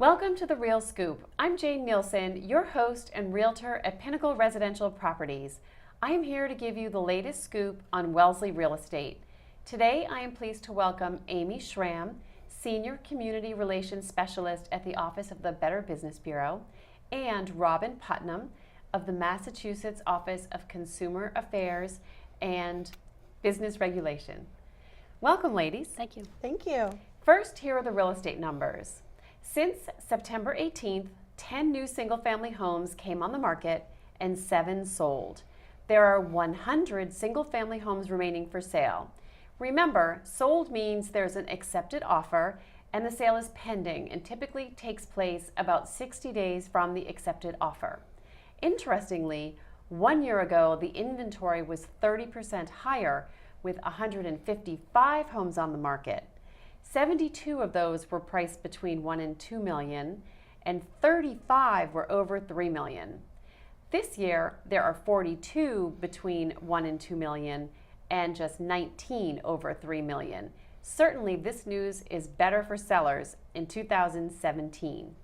Welcome to The Real Scoop. I'm Jane Nielsen, your host and realtor at Pinnacle Residential Properties. I am here to give you the latest scoop on Wellesley real estate. Today, I am pleased to welcome Amy Schramm, Senior Community Relations Specialist at the Office of the Better Business Bureau, and Robin Putnam of the Massachusetts Office of Consumer Affairs and Business Regulation. Welcome, ladies. Thank you. Thank you. First, here are the real estate numbers. Since September 18th, 10 new single-family homes came on the market and 7 sold. There are 100 single-family homes remaining for sale. Remember, sold means there's an accepted offer and the sale is pending and typically takes place about 60 days from the accepted offer. Interestingly, 1 year ago, the inventory was 30% higher with 155 homes on the market. 72 of those were priced between $1 and $2 million, and 35 were over $3 million. This year, there are 42 between $1 and $2 million, and just 19 over $3 million. Certainly, this news is better for sellers in 2017.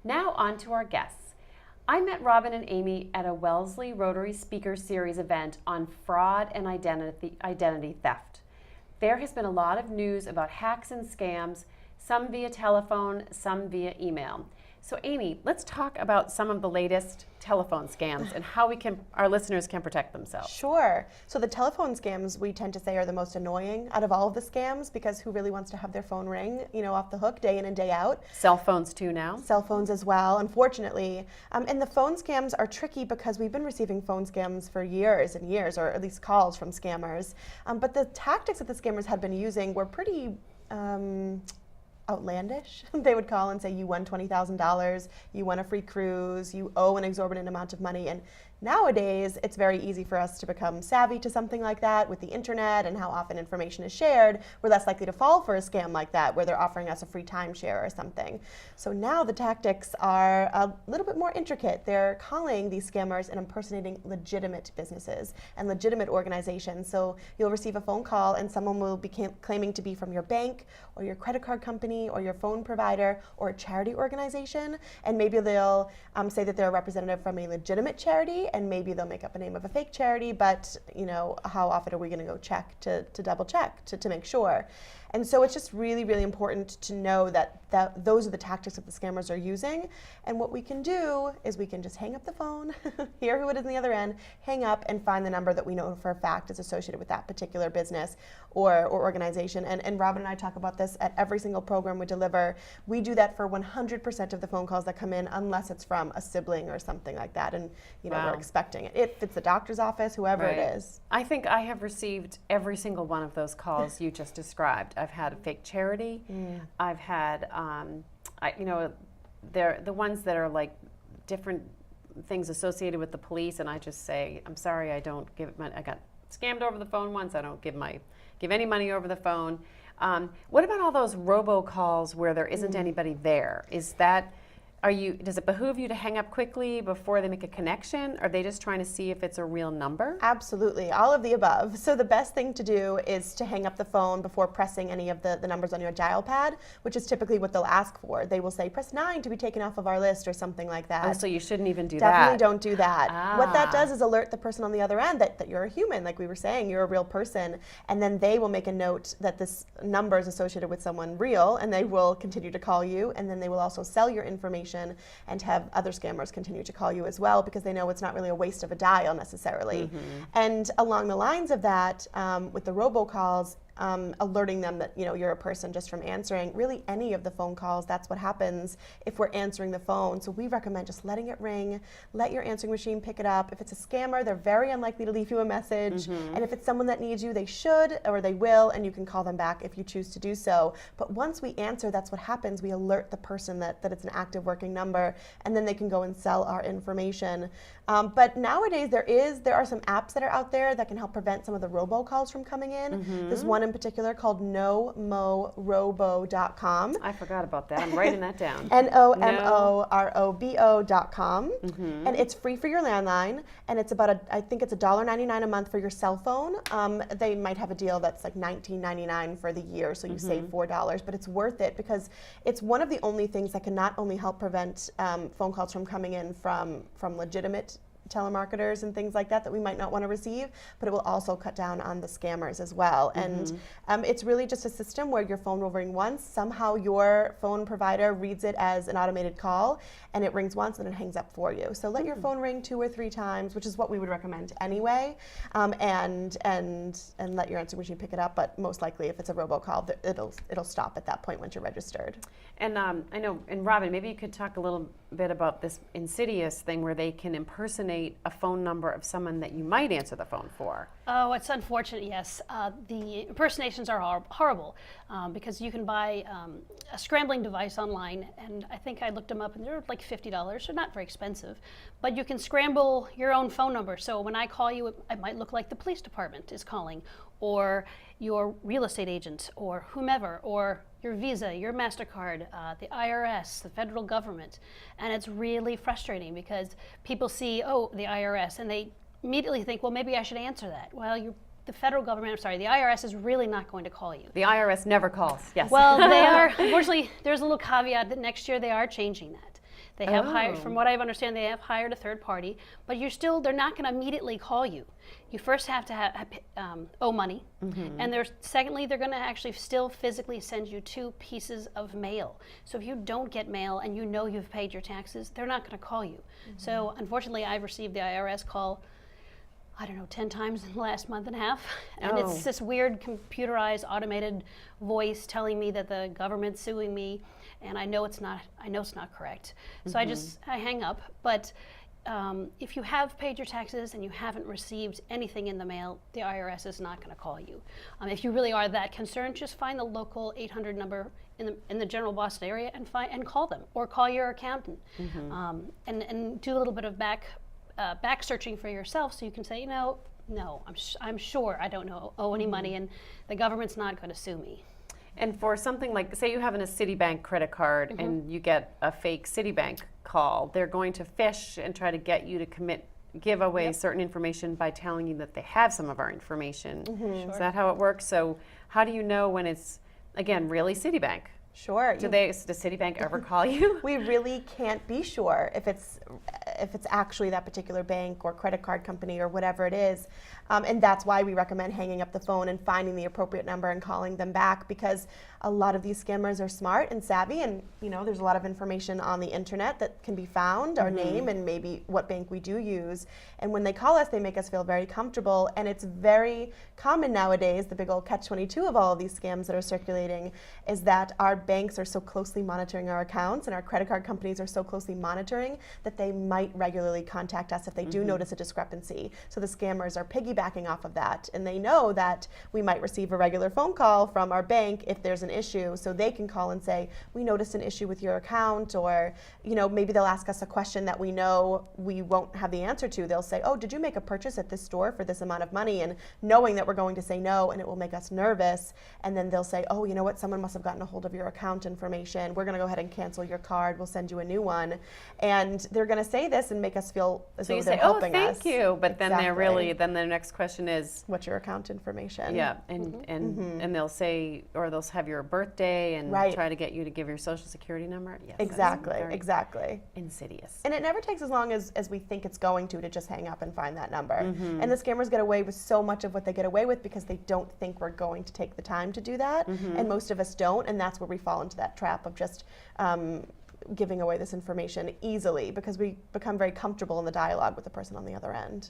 Now on to our guests. I met Robin and Amy at a Wellesley Rotary Speaker Series event on fraud and identity theft. There has been a lot of news about hacks and scams, some via telephone, some via email. So Amy, let's talk about some of the latest telephone scams and how our listeners can protect themselves. Sure. So the telephone scams we tend to say are the most annoying out of all of the scams, because who really wants to have their phone ring, off the hook day in and day out? Cell phones too now? Cell phones as well, unfortunately. And the phone scams are tricky because we've been receiving phone scams for years and years, or at least calls from scammers. But the tactics that the scammers had been using were pretty outlandish. They would call and say, you won $20,000, you won a free cruise, you owe an exorbitant amount of money. And nowadays, it's very easy for us to become savvy to something like that with the internet and how often information is shared. We're less likely to fall for a scam like that where they're offering us a free timeshare or something. So now the tactics are a little bit more intricate. They're calling these scammers and impersonating legitimate businesses and legitimate organizations. So you'll receive a phone call and someone will be claiming to be from your bank or your credit card company or your phone provider or a charity organization. And maybe they'll say that they're a representative from a legitimate charity, and maybe they'll make up a name of a fake charity, but how often are we going to go check to double check to make sure? And so it's just really, really important to know that those are the tactics that the scammers are using. And what we can do is we can just hang up the phone, hear who it is on the other end, hang up and find the number that we know for a fact is associated with that particular business or organization. And Robin and I talk about this at every single program we deliver. We do that for 100% of the phone calls that come in, unless it's from a sibling or something like that. And Wow. we're expecting it. If it's the doctor's office, whoever Right. it is. I think I have received every single one of those calls you just described. I've had a fake charity. I've had, they're the ones that are like different things associated with the police, and I just say, I'm sorry, I don't give money. I got scammed over the phone once. I don't give any money over the phone. What about all those robocalls where there isn't anybody there? Does it behoove you to hang up quickly before they make a connection? Are they just trying to see if it's a real number? Absolutely, all of the above. So the best thing to do is to hang up the phone before pressing any of the numbers on your dial pad, which is typically what they'll ask for. They will say, press 9 to be taken off of our list or something like that. Oh, so you shouldn't even do Definitely that. don't do that. What that Ah. does is alert the person on the other end that you're a human, like we were saying, you're a real person, and then they will make a note that this number is associated with someone real, and they will continue to call you, and then they will also sell your information and have other scammers continue to call you as well, because they know it's not really a waste of a dial necessarily. And along the lines of that, with the robocalls, alerting them that you're a person just from answering. Really, any of the phone calls, that's what happens if we're answering the phone. So we recommend just letting it ring, let your answering machine pick it up. If it's a scammer, they're very unlikely to leave you a message. And if it's someone that needs you, they should or they will, and you can call them back if you choose to do so. But once we answer, that's what happens. We alert the person that it's an active working number, and then they can go and sell our information. But nowadays there are some apps that are out there that can help prevent some of the robocalls from coming in. There's one in particular called nomorobo.com. I forgot about that. I'm writing that down. nomorobo.com. And it's free for your landline, and it's about I think it's $1.99 a month for your cell phone. They might have a deal that's like $19.99 for the year, so you save $4, but it's worth it because it's one of the only things that can not only help prevent phone calls from coming in from legitimate telemarketers and things like that we might not want to receive, but it will also cut down on the scammers as well. And it's really just a system where your phone will ring once, somehow your phone provider reads it as an automated call, and it rings once and it hangs up for you. So let your phone ring 2 or 3 times, which is what we would recommend anyway, and let your answering machine pick it up. But most likely, if it's a robocall, it'll stop at that point once you're registered. And I know, and Robin, maybe you could talk a little bit about this insidious thing where they can impersonate a phone number of someone that you might answer the phone for. Oh, it's unfortunate, yes. The impersonations are horrible because you can buy a scrambling device online, and I think I looked them up and they're like $50. They're not very expensive, but you can scramble your own phone number. So when I call you, it might look like the police department is calling, or your real estate agent, or whomever, or your Visa, your MasterCard, the IRS, the federal government. And it's really frustrating because people see, oh, the IRS, and they immediately think, well, maybe I should answer that. Well, the federal government, the IRS is really not going to call you. The IRS never calls, yes. Well, they are, unfortunately, there's a little caveat that next year they are changing that. They have hired, from what I understand, they have hired a third party, but they're not going to immediately call you. You first have to owe money, and secondly, they're going to actually still physically send you 2 pieces of mail. So if you don't get mail and you know you've paid your taxes, they're not going to call you. So unfortunately, I've received the IRS call, I don't know, 10 times in the last month and a half. And it's this weird computerized automated voice telling me that the government's suing me, and I know it's not correct. So I hang up. But if you have paid your taxes and you haven't received anything in the mail, the IRS is not going to call you. If you really are that concerned, just find the local 800 number in the general Boston area and call them, or call your accountant, and do a little bit of back searching for yourself, so you can say, no, I'm sure I don't owe any money, and the government's not going to sue me. And for something like, say you have a Citibank credit card and you get a fake Citibank call, they're going to fish and try to get you to give away certain information by telling you that they have some of our information. Sure. Is that how it works? So how do you know when it's, again, really Citibank? Sure. Does Citibank ever call you? We really can't be sure if it's actually that particular bank or credit card company or whatever it is. And that's why we recommend hanging up the phone and finding the appropriate number and calling them back, because a lot of these scammers are smart and savvy, and there's a lot of information on the internet that can be found, our name and maybe what bank we do use. And when they call us, they make us feel very comfortable, and it's very common nowadays. The big old catch-22 of all of these scams that are circulating is that our banks are so closely monitoring our accounts, and our credit card companies are so closely monitoring that they might regularly contact us if they do notice a discrepancy. So the scammers are piggybacking off of that, and they know that we might receive a regular phone call from our bank if there's an issue, so they can call and say, we noticed an issue with your account, or maybe they'll ask us a question that we know we won't have the answer to. They'll say, oh, did you make a purchase at this store for this amount of money? And knowing that we're going to say no, and it will make us nervous, and then they'll say, oh, you know what, someone must have gotten a hold of your account information. We're going to go ahead and cancel your card. We'll send you a new one. And they're going to say this and make us feel as though they're helping us. Oh, thank you. But then then their next question is, what's your account information? Yeah, and they'll say, or they'll have your birthday and try to get you to give your social security number. Yes, exactly. Insidious. And it never takes as long as we think it's going to just hang up and find that number. And the scammers get away with so much of what they get away with because they don't think we're going to take the time to do that. And most of us don't, and that's where we fall into that trap of just giving away this information easily, because we become very comfortable in the dialogue with the person on the other end.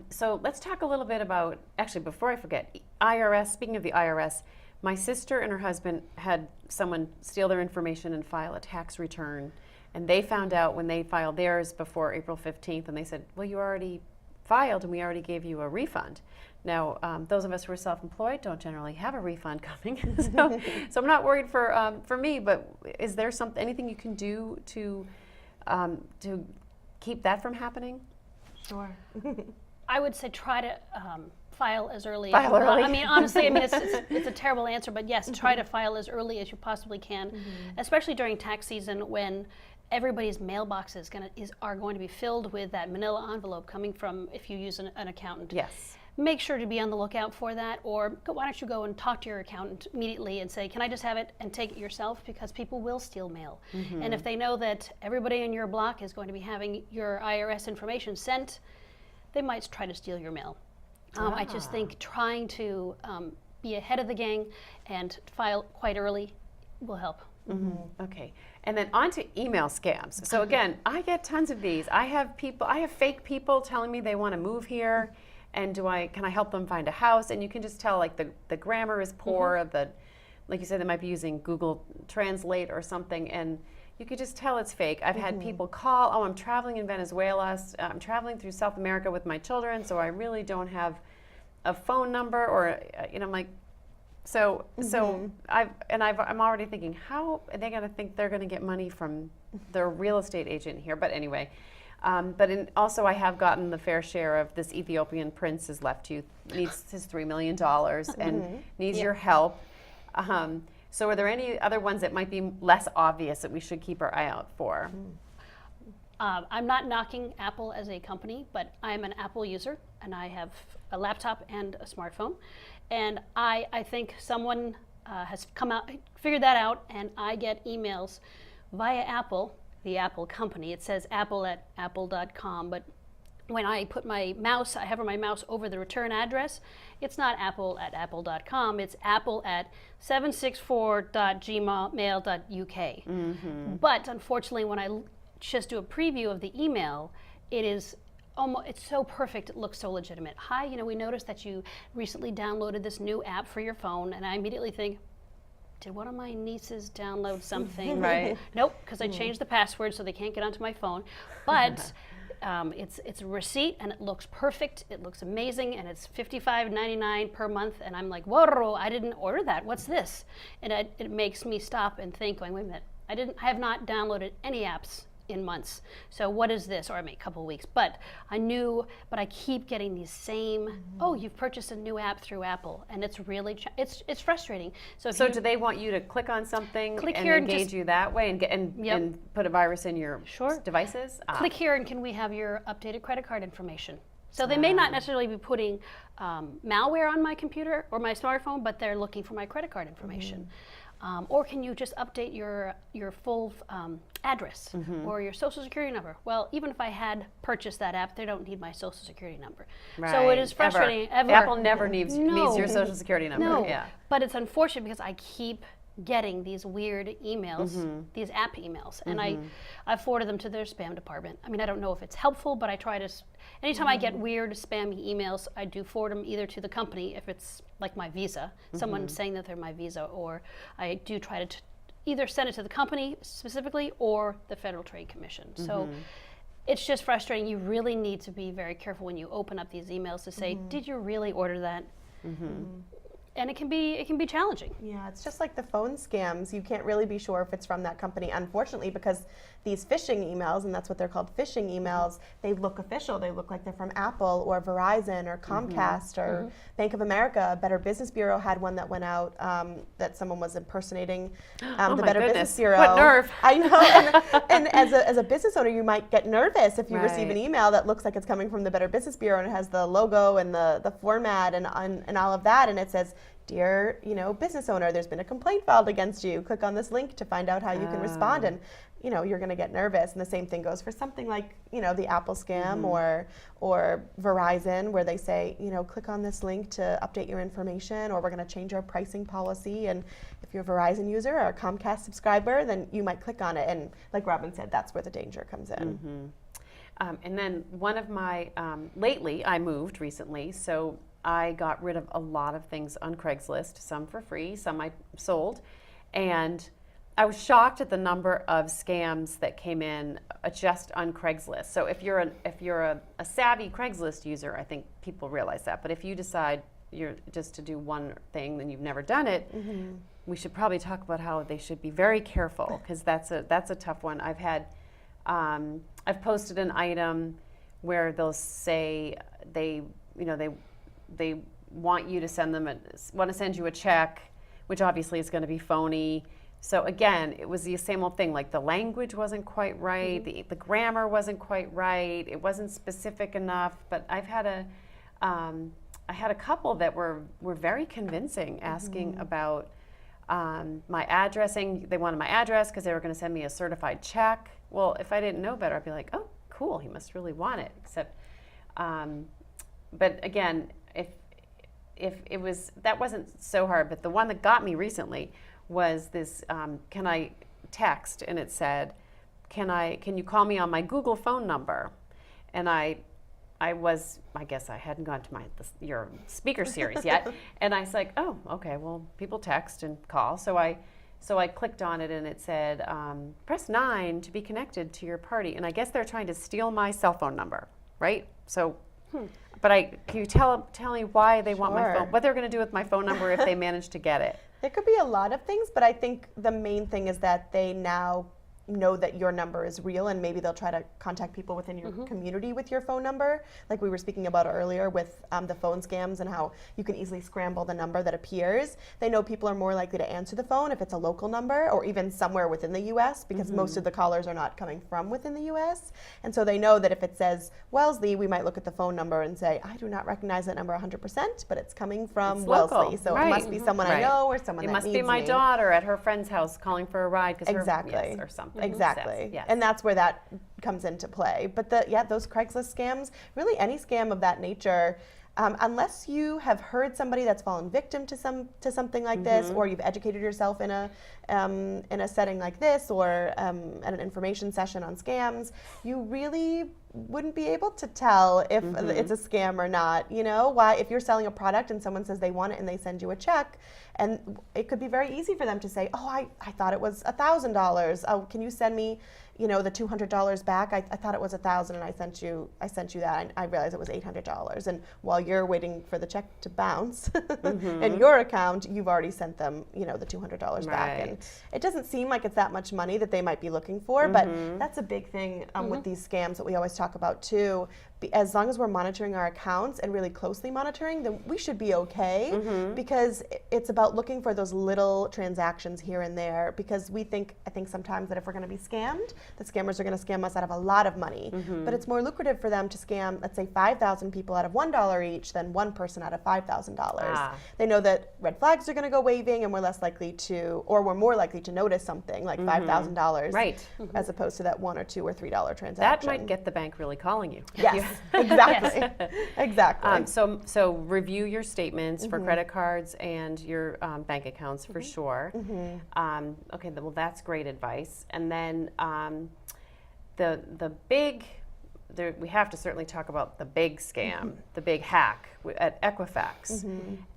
So let's talk a little bit about, actually before I forget, IRS. Speaking of the IRS, my sister and her husband had someone steal their information and file a tax return, and they found out when they filed theirs before April 15th, and they said, well, you already filed and we already gave you a refund. Now, those of us who are self-employed don't generally have a refund coming, so I'm not worried for me. But is there anything you can do to keep that from happening? Sure. I would say try to file as early. File early. I mean, honestly, I mean, it's a terrible answer, but yes, try to file as early as you possibly can, especially during tax season when everybody's mailboxes are going to be filled with that manila envelope coming from, if you use an accountant. Yes. Make sure to be on the lookout for that, or why don't you go and talk to your accountant immediately and say, can I just have it, and take it yourself, because people will steal mail. And if they know that everybody in your block is going to be having your IRS information sent, they might try to steal your mail. I just think trying to be ahead of the gang and file quite early will help. Okay, and then on to email scams. So again, I get tons of these. I have fake people telling me they want to move here, and can I help them find a house? And you can just tell, like, the grammar is poor. Like you said, they might be using Google Translate or something, and you could just tell it's fake. I've had people call, oh, I'm traveling in Venezuela. I'm traveling through South America with my children, so I really don't have a phone number, or I'm like, so I'm already thinking, how are they going to think they're going to get money from their real estate agent here? But anyway, also I have gotten the fair share of this Ethiopian prince has left you, needs his $3 million and needs your help. So are there any other ones that might be less obvious that we should keep our eye out for? I'm not knocking Apple as a company, but I'm an Apple user, and I have a laptop and a smartphone. And I think someone has figured that out, and I get emails via Apple, the Apple company. It says apple@apple.com, but when I put I hover my mouse over the return address, it's not apple@apple.com, it's apple@764.gmail.uk. But unfortunately, when I just do a preview of the email, it's so perfect, it looks so legitimate. Hi, we noticed that you recently downloaded this new app for your phone, and I immediately think, did one of my nieces download something? Right. Nope, because I changed the password so they can't get onto my phone. But it's a receipt, and it looks perfect. It looks amazing, and it's $55.99 per month. And I'm like, whoa, I didn't order that. What's this? And it makes me stop and think, going, wait a minute. I have not downloaded any apps in months. So what is this? Or I mean, a couple of weeks. But I keep getting these same, oh, you've purchased a new app through Apple. And it's really, it's frustrating. So do they want you to click on something and engage you that way and put a virus in your devices? Click here and can we have your updated credit card information? So they may not necessarily be putting malware on my computer or my smartphone, but they're looking for my credit card information. Or can you just update your full address or your social security number? Well, even if I had purchased that app, they don't need my social security number. Right. So it is frustrating. Apple never needs your social security number. No, yeah. But it's unfortunate because I keep getting these weird emails, these app emails, and I forwarded them to their spam department. I mean, I don't know if it's helpful, but I try to, anytime I get weird spammy emails, I do forward them either to the company, if it's like my Visa, someone saying that they're my Visa, or I do try to either send it to the company specifically or the Federal Trade Commission. So it's just frustrating. You really need to be very careful when you open up these emails to say, did you really order that? And it can be challenging. Yeah, it's just like the phone scams. You can't really be sure if it's from that company, unfortunately, because these phishing emails, and that's what they're called, phishing emails, they look official. They look like they're from Apple or Verizon or Comcast or Bank of America. Better Business Bureau had one that went out that someone was impersonating the Better Business Bureau. What nerve. I know. And as a business owner, you might get nervous if you receive an email that looks like it's coming from the Better Business Bureau and it has the logo and the format and all of that, and it says, dear, business owner, there's been a complaint filed against you. Click on this link to find out how you can respond. And, you're going to get nervous. And the same thing goes for something like, the Apple scam or Verizon, where they say, click on this link to update your information, or we're going to change our pricing policy. And if you're a Verizon user or a Comcast subscriber, then you might click on it. And like Robin said, that's where the danger comes in. And then one of my, lately, I moved recently, so I got rid of a lot of things on Craigslist, some for free, some I sold, and I was shocked at the number of scams that came in just on Craigslist. So if you're a savvy Craigslist user, I think people realize that. But if you decide you're just to do one thing, then you've never done it, we should probably talk about how they should be very careful, because that's a tough one. I've had I've posted an item where they'll say they want you to want to send you a check, which obviously is going to be phony. So again, it was the same old thing. Like the language wasn't quite right, the grammar wasn't quite right, it wasn't specific enough. But I had a couple that were very convincing, asking about my addressing. They wanted my address because they were going to send me a certified check. Well, if I didn't know better, I'd be like, oh, cool, he must really want it. Except, but again, if it was, that wasn't so hard. But the one that got me recently was this, can I text? And it said, can you call me on my Google phone number? And I guess I hadn't gone to your speaker series yet. And I was like, oh, okay, well, people text and call. So I clicked on it and it said, press 9 to be connected to your party. And I guess they're trying to steal my cell phone number, right? So, but can you tell me why they want my phone, what they're going to do with my phone number if they manage to get it? There could be a lot of things, but I think the main thing is that they now know that your number is real, and maybe they'll try to contact people within your community with your phone number, like we were speaking about earlier with the phone scams and how you can easily scramble the number that appears. They know people are more likely to answer the phone if it's a local number or even somewhere within the U.S. because most of the callers are not coming from within the U.S. And so they know that if it says Wellesley, we might look at the phone number and say, I do not recognize that number 100%, but it's coming from Wellesley. So it must be someone I know or someone that needs me. It must be my daughter at her friend's house calling for a ride because exactly. or something. Exactly. Yes. And that's where that comes into play. But those Craigslist scams, really any scam of that nature, unless you have heard somebody that's fallen victim to something like this, or you've educated yourself in a setting like this, or at an information session on scams, you really wouldn't be able to tell if it's a scam or not. You know, why, if you're selling a product and someone says they want it and they send you a check, and it could be very easy for them to say, oh, I thought it was $1,000. Oh, can you send me, the $200 back? I thought it was $1,000 and I sent you that. I realized it was $800. And while you're waiting for the check to bounce in your account, you've already sent them, the $200 back. And it doesn't seem like it's that much money that they might be looking for, but that's a big thing with these scams that we always talk about too. As long as we're monitoring our accounts and really closely monitoring, then we should be okay, because it's about looking for those little transactions here and there, because I think sometimes that if we're going to be scammed, the scammers are going to scam us out of a lot of money. But it's more lucrative for them to scam, let's say, 5,000 people out of $1 each than one person out of $5,000. They know that red flags are going to go waving, and we're more likely to notice something like $5,000, as opposed to that $1 or $2 or $3 transaction. That might get the bank really calling you. Yes. Exactly. Exactly. So review your statements for credit cards and your bank accounts for sure. Okay, well that's great advice. And then we have to certainly talk about the big scam, the big hack at Equifax,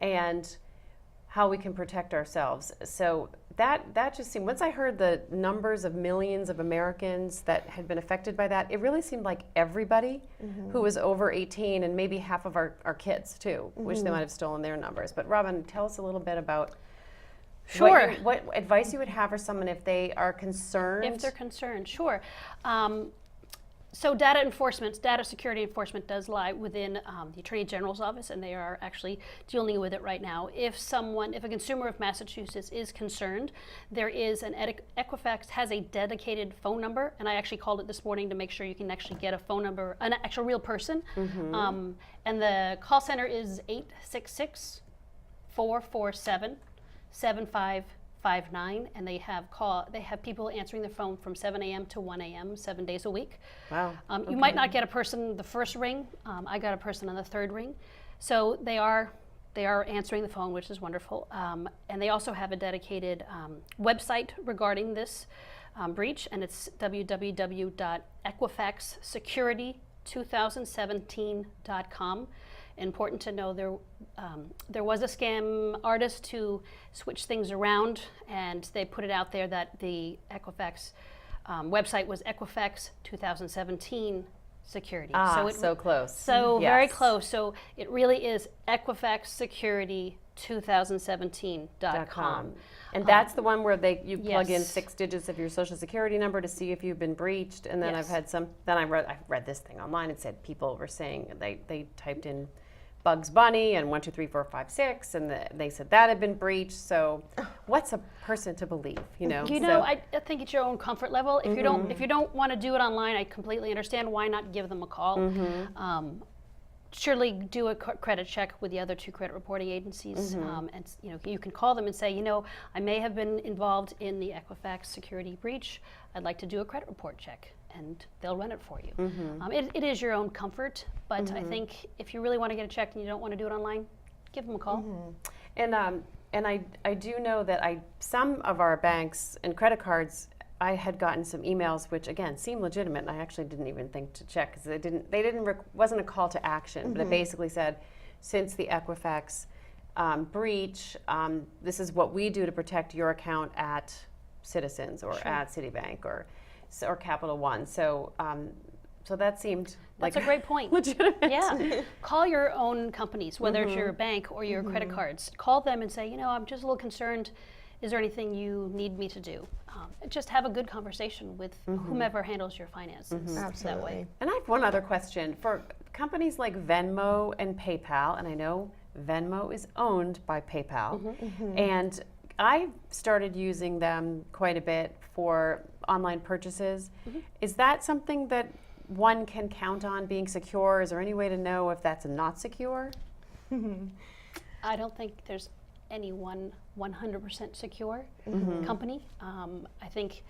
and how we can protect ourselves. So that just seemed, once I heard the numbers of millions of Americans that had been affected by that, it really seemed like everybody who was over 18, and maybe half of our kids too, which they might have stolen their numbers. But Robin, tell us a little bit about what advice you would have for someone if they are concerned. If they're concerned, sure. So data security enforcement does lie within the Attorney General's office, and they are actually dealing with it right now. If a consumer of Massachusetts is concerned, there is Equifax has a dedicated phone number, and I actually called it this morning to make sure you can actually get a phone number, an actual real person. And the call center is 866-447-7559, and they have people answering the phone from 7 a.m. to 1 a.m. 7 days a week. Wow. You might not get a person the first ring. I got a person on the third ring. So they are answering the phone, which is wonderful. And they also have a dedicated website regarding this breach, and it's www.equifaxsecurity2017.com. Important to know there was a scam artist who switched things around, and they put it out there that the Equifax website was Equifax 2017 Security. Ah, it- so close. So very Yes. close. So it really is Equifax Security 2017.com. And that's the one where you plug in yes. 6 digits of your social security number to see if you've been breached. And then Yes. I read this thing online. It said people were saying they typed in Bugs Bunny and 1, 2, 3, 4, 5, 6, and they said that had been breached. So what's a person to believe? I think it's your own comfort level. If you don't want to do it online, I completely understand. Why not give them a call? Surely do a credit check with the other 2 credit reporting agencies, and you can call them and say, I may have been involved in the Equifax security breach. I'd like to do a credit report check, and they'll run it for you. It is your own comfort, but I think if you really want to get it checked and you don't want to do it online, give them a call. And I do know that some of our banks and credit cards, I had gotten some emails which again seem legitimate, and I actually didn't even think to check because wasn't a call to action, but it basically said, since the Equifax breach, this is what we do to protect your account at Citizens or at Citibank or Capital One. So that seemed That's a great point. legitimate. Yeah. Call your own companies, whether it's your bank or your credit cards. Call them and say, I'm just a little concerned. Is there anything you need me to do? Just have a good conversation with whomever handles your finances that way. Absolutely. And I have one other question. For companies like Venmo and PayPal, and I know Venmo is owned by PayPal, and I started using them quite a bit for online purchases. Is that something that one can count on being secure? Is there any way to know if that's not secure? I don't think there's any one 100% secure company. I think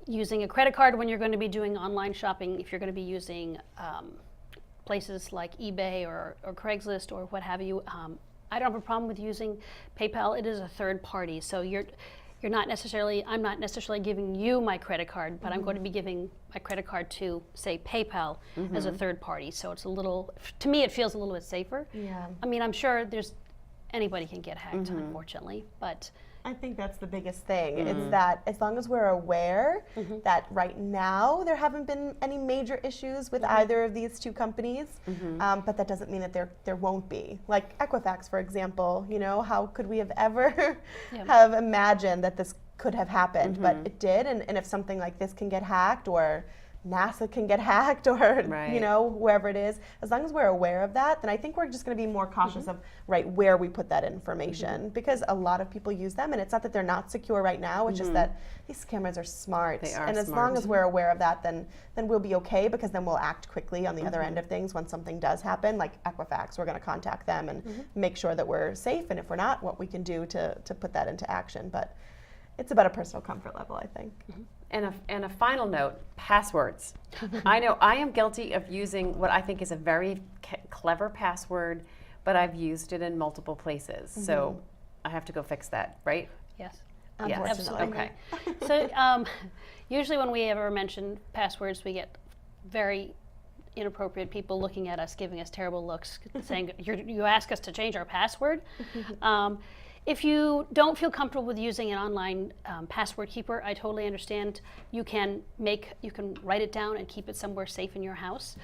using a credit card when you're going to be doing online shopping, if you're going to be using places like eBay or Craigslist or what have you, I don't have a problem with using PayPal. It is a third party, so I'm not necessarily giving you my credit card, but I'm going to be giving my credit card to, say, PayPal as a third party. So it's to me, it feels a little bit safer. Yeah. I mean, I'm sure anybody can get hacked, unfortunately, but I think that's the biggest thing. It's that as long as we're aware that right now there haven't been any major issues with either of these 2 companies, but that doesn't mean that there won't be. Like Equifax, for example, how could we have ever have imagined that this could have happened? But it did, and if something like this can get hacked, or NASA can get hacked, or whoever it is, as long as we're aware of that, then I think we're just going to be more cautious of where we put that information, because a lot of people use them, and it's not that they're not secure right now, it's just that these cameras are smart. They are and as long as we're aware of that, then we'll be okay, because then we'll act quickly on the other end of things when something does happen. Like Equifax, we're going to contact them and make sure that we're safe, and if we're not, what we can do to put that into action. But it's about a personal comfort level, I think. And a final note, passwords. I know I am guilty of using what I think is a very clever password, but I've used it in multiple places. So I have to go fix that, right? yes. Yes. Unfortunately. Okay. So usually when we ever mention passwords, we get very inappropriate people looking at us, giving us terrible looks, saying, you ask us to change our password? If you don't feel comfortable with using an online password keeper, I totally understand. You can write it down and keep it somewhere safe in your house.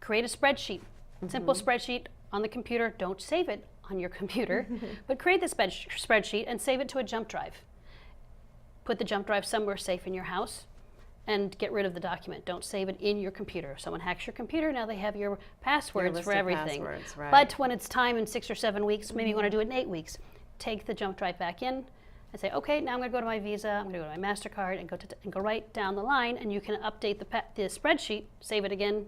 Create a spreadsheet, simple spreadsheet on the computer. Don't save it on your computer, but create the spreadsheet and save it to a jump drive. Put the jump drive somewhere safe in your house and get rid of the document. Don't save it in your computer. If someone hacks your computer, now they have your passwords list for of everything. passwords, right. But when it's time in 6 or 7 weeks, maybe you want to do it in 8 weeks, take the jump drive back in and say, okay, now I'm going to go to my Visa, I'm going to go to my MasterCard, and go right down the line, and you can update the spreadsheet, save it again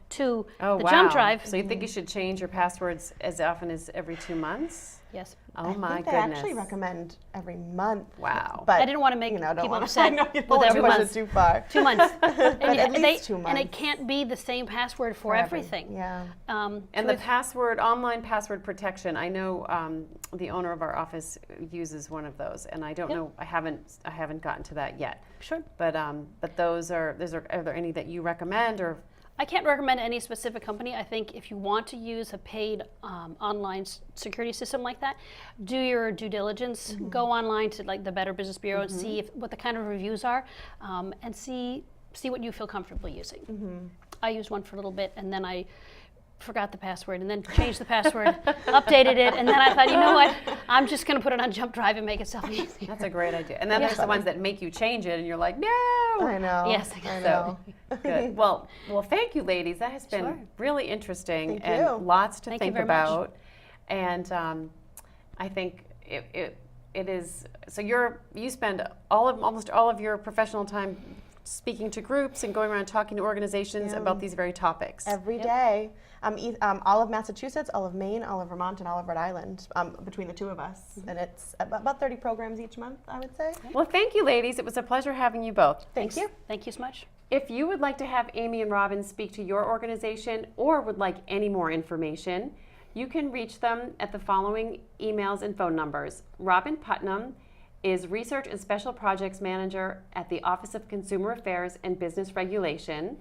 to the jump drive. So you think you should change your passwords as often as every 2 months? Yes. Oh I my think they goodness. actually recommend every month. Wow. But I didn't want to make don't people wanna- upset I know you don't with want to every push month. it too far. 2 months. At least 2 And months. it can't be the same password for everything. Yeah. And so the online password protection, I know the owner of our office uses one of those, and I don't know, I haven't gotten to that yet. Sure. But those are there any that you recommend, or? I can't recommend any specific company. I think if you want to use a paid online security system like that, do your due diligence. Go online to like the Better Business Bureau and see what the kind of reviews are, and see what you feel comfortable using. I used one for a little bit, and then I forgot the password, and then changed the password, updated it, and then I thought, you know what? I'm just going to put it on Jump Drive and make it so easy. That's a great idea. And then there's the ones that make you change it, and you're like, no. I know. Yes, I So know. good. Well, thank you, ladies. That has been Sure. really interesting Thank and you. lots to Thank you think very much. about. And I think it is. So you spend almost all of your professional time speaking to groups and going around talking to organizations Yeah. about these very topics. Every day. All of Massachusetts, all of Maine, all of Vermont, and all of Rhode Island, between the two of us. And it's about 30 programs each month, I would say. Well, thank you, ladies. It was a pleasure having you both. Thank you. Thank you so much. If you would like to have Amy and Robin speak to your organization or would like any more information, you can reach them at the following emails and phone numbers. Robin Putnam is Research and Special Projects Manager at the Office of Consumer Affairs and Business Regulation.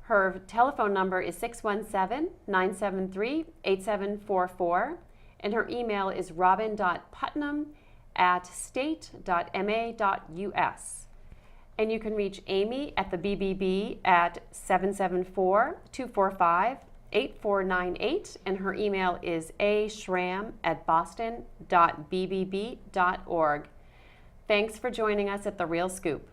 Her telephone number is 617-973-8744, and her email is robin.putnam@state.ma.us. And you can reach Amy at the BBB at 774-245-8498, and her email is ashram@boston.bbb.org. Thanks for joining us at The Real Scoop.